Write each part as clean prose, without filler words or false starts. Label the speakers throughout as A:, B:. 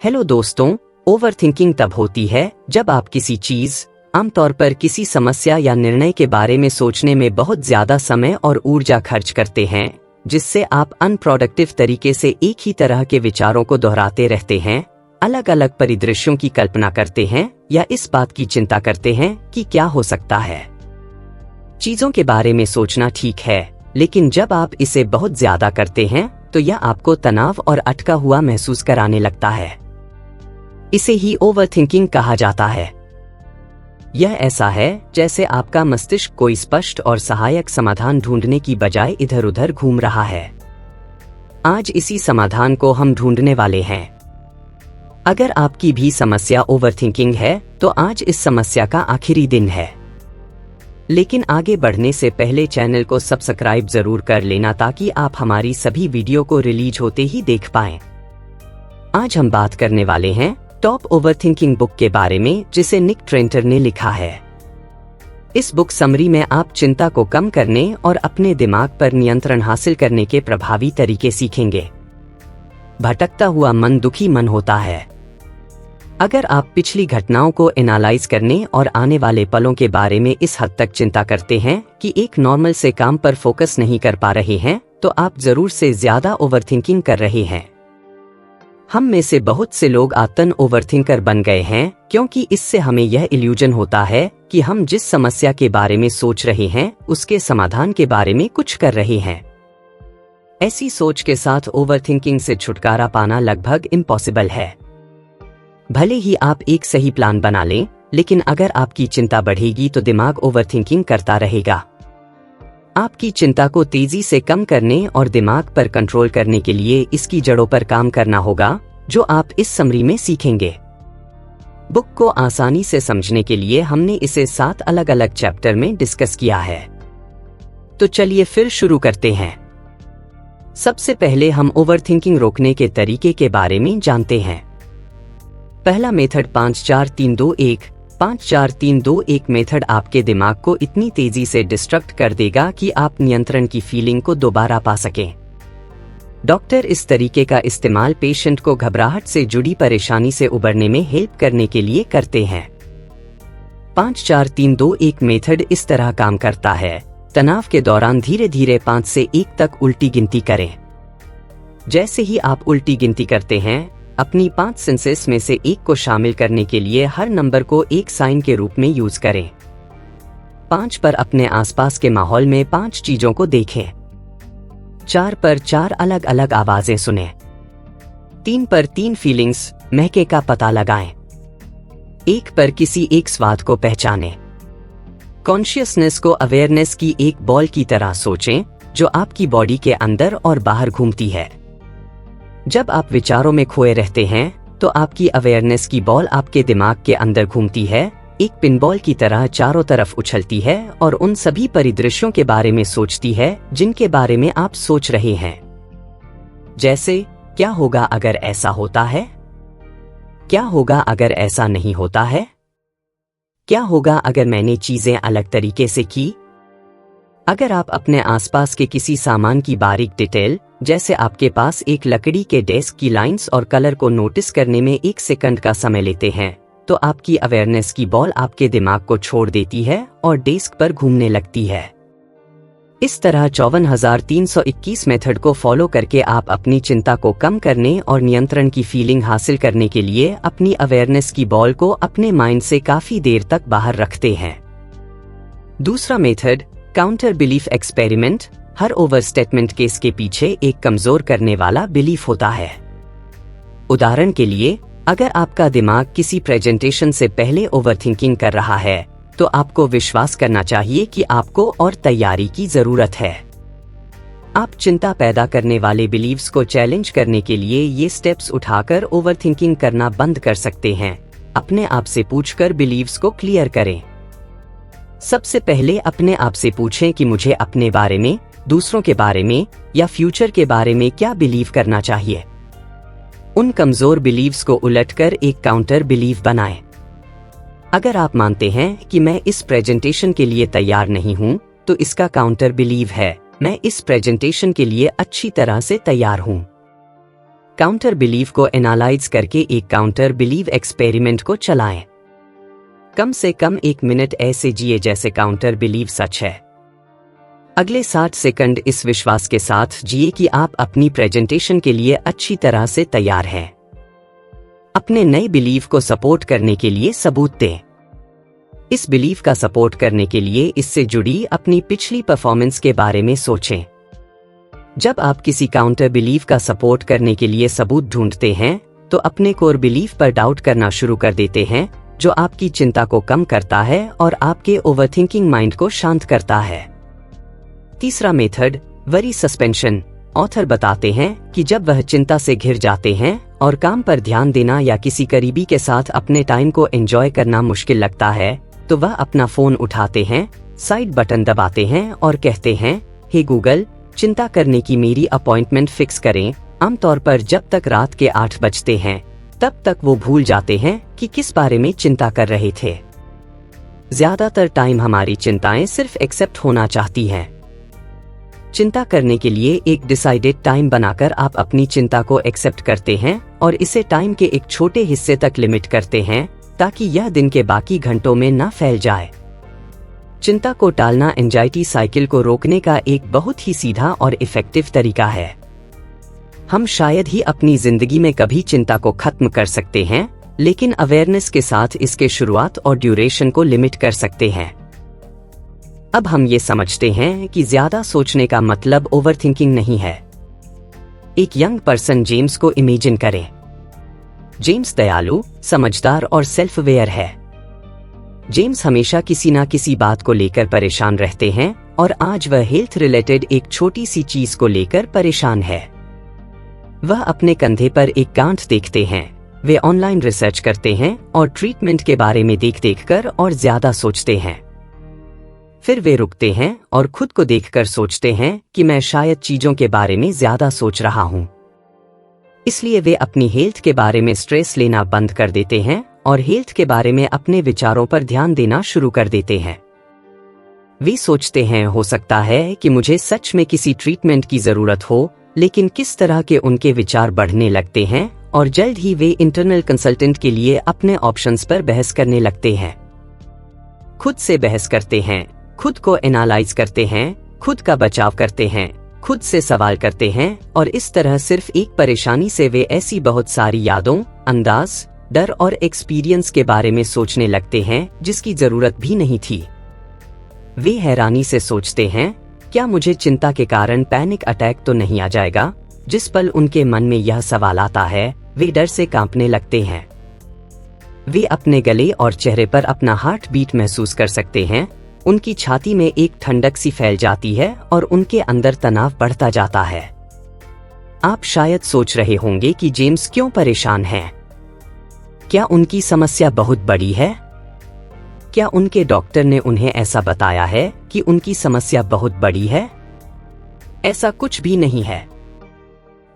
A: Hello दोस्तों, overthinking तब होती है जब आप किसी चीज, आमतौर पर किसी समस्या या निर्णय के बारे में सोचने में बहुत ज्यादा समय और ऊर्जा खर्च करते हैं, जिससे आप अनप्रोडक्टिव तरीके से एक ही तरह के विचारों को दोहराते रहते हैं, अलग अलग परिदृश्यों की कल्पना करते हैं या इस बात की चिंता करते हैं कि क्या हो सकता है। चीजों के बारे में सोचना ठीक है, लेकिन जब आप इसे बहुत ज्यादा करते हैं तो यह आपको तनाव और अटका हुआ महसूस कराने लगता है। इसे ही ओवरथिंकिंग कहा जाता है। यह ऐसा है जैसे आपका मस्तिष्क कोई स्पष्ट और सहायक समाधान ढूंढने की बजाय इधर उधर घूम रहा है। आज इसी समाधान को हम ढूंढने वाले हैं। अगर आपकी भी समस्या ओवरथिंकिंग है तो आज इस समस्या का आखिरी दिन है। लेकिन आगे बढ़ने से पहले चैनल को सब्सक्राइब जरूर कर लेना ताकि आप हमारी सभी वीडियो को रिलीज होते ही देख पाएं। आज हम बात करने वाले हैं टॉप ओवरथिंकिंग बुक के बारे में, जिसे निक ट्रेंटर ने लिखा है। इस बुक समरी में आप चिंता को कम करने और अपने दिमाग पर नियंत्रण हासिल करने के प्रभावी तरीके सीखेंगे। भटकता हुआ मन दुखी मन होता है। अगर आप पिछली घटनाओं को एनालाइज करने और आने वाले पलों के बारे में इस हद तक चिंता करते हैं कि एक नॉर्मल से काम पर फोकस नहीं कर पा रहे हैं, तो आप जरूर से ज्यादा ओवरथिंकिंग कर रहे हैं। हम में से बहुत से लोग आदतन ओवरथिंकर बन गए हैं, क्योंकि इससे हमें यह इल्यूजन होता है कि हम जिस समस्या के बारे में सोच रहे हैं उसके समाधान के बारे में कुछ कर रहे हैं। ऐसी सोच के साथ ओवरथिंकिंग से छुटकारा पाना लगभग इम्पॉसिबल है। भले ही आप एक सही प्लान बना लें, लेकिन अगर आपकी चिंता बढ़ेगी तो दिमाग ओवरथिंकिंग करता रहेगा। आपकी चिंता को तेजी से कम करने और दिमाग पर कंट्रोल करने के लिए इसकी जड़ों पर काम करना होगा, जो आप इस समरी में सीखेंगे। बुक को आसानी से समझने के लिए हमने इसे 7 अलग अलग चैप्टर में डिस्कस किया है। तो चलिए फिर शुरू करते हैं। सबसे पहले हम ओवरथिंकिंग रोकने के तरीके के बारे में जानते हैं। पहला मेथड 5-4-3-2-1। 5-4-3-2-1 मेथड आपके दिमाग को इतनी तेजी से डिस्ट्रैक्ट कर देगा कि आप नियंत्रण की फीलिंग को दोबारा पा सकें। डॉक्टर इस तरीके का इस्तेमाल पेशेंट को घबराहट से जुड़ी परेशानी से उबरने में हेल्प करने के लिए करते हैं। 5-4-3-2-1 मेथड इस तरह काम करता है। तनाव के दौरान धीरे धीरे 5 से 1 तक उल्टी गिनती करें। जैसे ही आप उल्टी गिनती करते हैं, अपनी 5 सेंसेस में से एक को शामिल करने के लिए हर नंबर को एक साइन के रूप में यूज करें। 5 पर अपने आसपास के माहौल में 5 चीजों को देखें। 4 पर 4 अलग अलग आवाजें सुनें। 3 पर 3 फीलिंग्स, महके का पता लगाएं। 1 पर किसी एक स्वाद को पहचानें। कॉन्शियसनेस को अवेयरनेस की एक बॉल की तरह सोचें, जो आपकी बॉडी के अंदर और बाहर घूमती है। जब आप विचारों में खोए रहते हैं तो आपकी अवेयरनेस की बॉल आपके दिमाग के अंदर घूमती है, एक पिनबॉल की तरह चारों तरफ उछलती है और उन सभी परिदृश्यों के बारे में सोचती है जिनके बारे में आप सोच रहे हैं। जैसे, क्या होगा अगर ऐसा होता है? क्या होगा अगर ऐसा नहीं होता है? क्या होगा अगर मैंने चीजें अलग तरीके से की? अगर आप अपने आसपास के किसी सामान की बारीक डिटेल, जैसे आपके पास एक लकड़ी के डेस्क की लाइंस और कलर को नोटिस करने में 1 सेकंड का समय लेते हैं, तो आपकी अवेयरनेस की बॉल आपके दिमाग को छोड़ देती है और डेस्क पर घूमने लगती है। इस तरह 54321 मेथड को फॉलो करके आप अपनी चिंता को कम करने और नियंत्रण की फीलिंग हासिल करने के लिए अपनी अवेयरनेस की बॉल को अपने माइंड से काफी देर तक बाहर रखते हैं। दूसरा मेथड, काउंटर बिलीफ एक्सपेरिमेंट। हर ओवरस्टेटमेंट केस के पीछे एक कमजोर करने वाला बिलीफ होता है। उदाहरण के लिए, अगर आपका दिमाग किसी प्रेजेंटेशन से पहले ओवरथिंकिंग कर रहा है, तो आपको विश्वास करना चाहिए कि आपको और तैयारी की जरूरत है। आप चिंता पैदा करने वाले बिलीव्स को चैलेंज करने के लिए ये स्टेप्स उठाकर ओवरथिंकिंग करना बंद कर सकते हैं। अपने आप से पूछकर बिलीव्स को क्लियर करें। सबसे पहले अपने आप से पूछें कि मुझे अपने बारे में, दूसरों के बारे में या फ्यूचर के बारे में क्या बिलीव करना चाहिए। उन कमजोर बिलीव्स को उलटकर एक काउंटर बिलीव बनाएं। अगर आप मानते हैं कि मैं इस प्रेजेंटेशन के लिए तैयार नहीं हूं, तो इसका काउंटर बिलीव है, मैं इस प्रेजेंटेशन के लिए अच्छी तरह से तैयार हूं। काउंटर बिलीव को एनालाइज करके एक काउंटर बिलीव एक्सपेरिमेंट को चलाएं। कम से कम 1 मिनट ऐसे जिए जैसे काउंटर बिलीव सच है। अगले 60 सेकंड इस विश्वास के साथ जिए कि आप अपनी प्रेजेंटेशन के लिए अच्छी तरह से तैयार हैं। अपने नए बिलीव को सपोर्ट करने के लिए सबूत दें। इस बिलीव का सपोर्ट करने के लिए इससे जुड़ी अपनी पिछली परफॉर्मेंस के बारे में सोचें। जब आप किसी काउंटर बिलीव का सपोर्ट करने के लिए सबूत ढूंढते हैं तो अपने कोर बिलीव पर डाउट करना शुरू कर देते हैं, जो आपकी चिंता को कम करता है और आपके ओवरथिंकिंग माइंड को शांत करता है। तीसरा मेथड, वरी सस्पेंशन। ऑथर बताते हैं कि जब वह चिंता से घिर जाते हैं और काम पर ध्यान देना या किसी करीबी के साथ अपने टाइम को एंजॉय करना मुश्किल लगता है, तो वह अपना फोन उठाते हैं, साइड बटन दबाते हैं और कहते हैं, हे गूगल, चिंता करने की मेरी अपॉइंटमेंट फिक्स करें। आमतौर पर जब तक रात के 8 बजते हैं तब तक वो भूल जाते हैं कि किस बारे में चिंता कर रहे थे। ज्यादातर टाइम हमारी चिंताएं सिर्फ एक्सेप्ट होना चाहती हैं। चिंता करने के लिए एक डिसाइडेड टाइम बनाकर आप अपनी चिंता को एक्सेप्ट करते हैं और इसे टाइम के एक छोटे हिस्से तक लिमिट करते हैं ताकि यह दिन के बाकी घंटों में न फैल जाए। चिंता को टालना एंजाइटी साइकिल को रोकने का एक बहुत ही सीधा और इफेक्टिव तरीका है। हम शायद ही अपनी जिंदगी में कभी चिंता को खत्म कर सकते हैं, लेकिन अवेयरनेस के साथ इसके शुरुआत और ड्यूरेशन को लिमिट कर सकते हैं। अब हम ये समझते हैं कि ज्यादा सोचने का मतलब ओवरथिंकिंग नहीं है। एक यंग पर्सन जेम्स को इमेजिन करें। जेम्स दयालु, समझदार और सेल्फ अवेयर है। जेम्स हमेशा किसी ना किसी बात को लेकर परेशान रहते हैं और आज वह हेल्थ रिलेटेड एक छोटी सी चीज को लेकर परेशान है। वह अपने कंधे पर एक गांठ देखते हैं। वे ऑनलाइन रिसर्च करते हैं और ट्रीटमेंट के बारे में देख कर और ज्यादा सोचते हैं। फिर वे रुकते हैं और खुद को देखकर सोचते हैं कि मैं शायद चीजों के बारे में ज्यादा सोच रहा हूं। इसलिए वे अपनी हेल्थ के बारे में स्ट्रेस लेना बंद कर देते हैं और हेल्थ के बारे में अपने विचारों पर ध्यान देना शुरू कर देते हैं। वे सोचते हैं, हो सकता है कि मुझे सच में किसी ट्रीटमेंट की जरूरत हो, लेकिन किस तरह के उनके विचार बढ़ने लगते हैं और जल्द ही वे इंटरनल कंसल्टेंट के लिए अपने ऑप्शंस पर बहस करने लगते हैं। खुद से बहस करते हैं, खुद को एनालाइज करते हैं, खुद का बचाव करते हैं, खुद से सवाल करते हैं और इस तरह सिर्फ एक परेशानी से वे ऐसी बहुत सारी यादों, अंदाज, डर और एक्सपीरियंस के बारे में सोचने लगते हैं जिसकी जरूरत भी नहीं थी। वे हैरानी से सोचते हैं, क्या मुझे चिंता के कारण पैनिक अटैक तो नहीं आ जाएगा? जिस पल उनके मन में यह सवाल आता है, वे डर से कांपने लगते हैं। वे अपने गले और चेहरे पर अपना हार्ट बीट महसूस कर सकते हैं। उनकी छाती में एक ठंडक सी फैल जाती है और उनके अंदर तनाव बढ़ता जाता है। आप शायद सोच रहे होंगे कि जेम्स क्यों परेशान हैं? क्या उनकी समस्या बहुत बड़ी है? क्या उनके डॉक्टर ने उन्हें ऐसा बताया है कि उनकी समस्या बहुत बड़ी है? ऐसा कुछ भी नहीं है।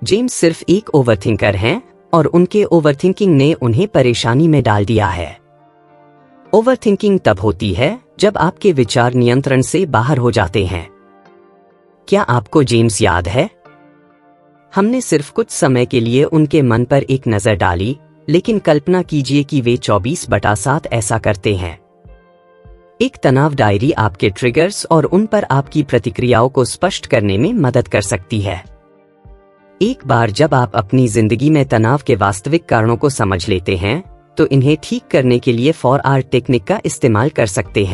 A: जेम्स सिर्फ एक ओवरथिंकर हैं और उनके ओवरथिंकिंग ने उन्हें परेशानी में डाल दिया है। ओवरथिंकिंग तब होती है जब आपके विचार नियंत्रण से बाहर हो जाते हैं। क्या आपको जेम्स याद है? हमने सिर्फ कुछ समय के लिए उनके मन पर एक नजर डाली, लेकिन कल्पना कीजिए कि वे 24/7 ऐसा करते हैं। एक तनाव डायरी आपके ट्रिगर्स और उन पर आपकी प्रतिक्रियाओं को स्पष्ट करने में मदद कर सकती है। एक बार जब आप अपनी जिंदगी में तनाव के वास्तविक कारणों को समझ लेते हैं, तो इन्हें ठीक करने के लिए 4R टेक्निक का इस्तेमाल कर सकते हैं।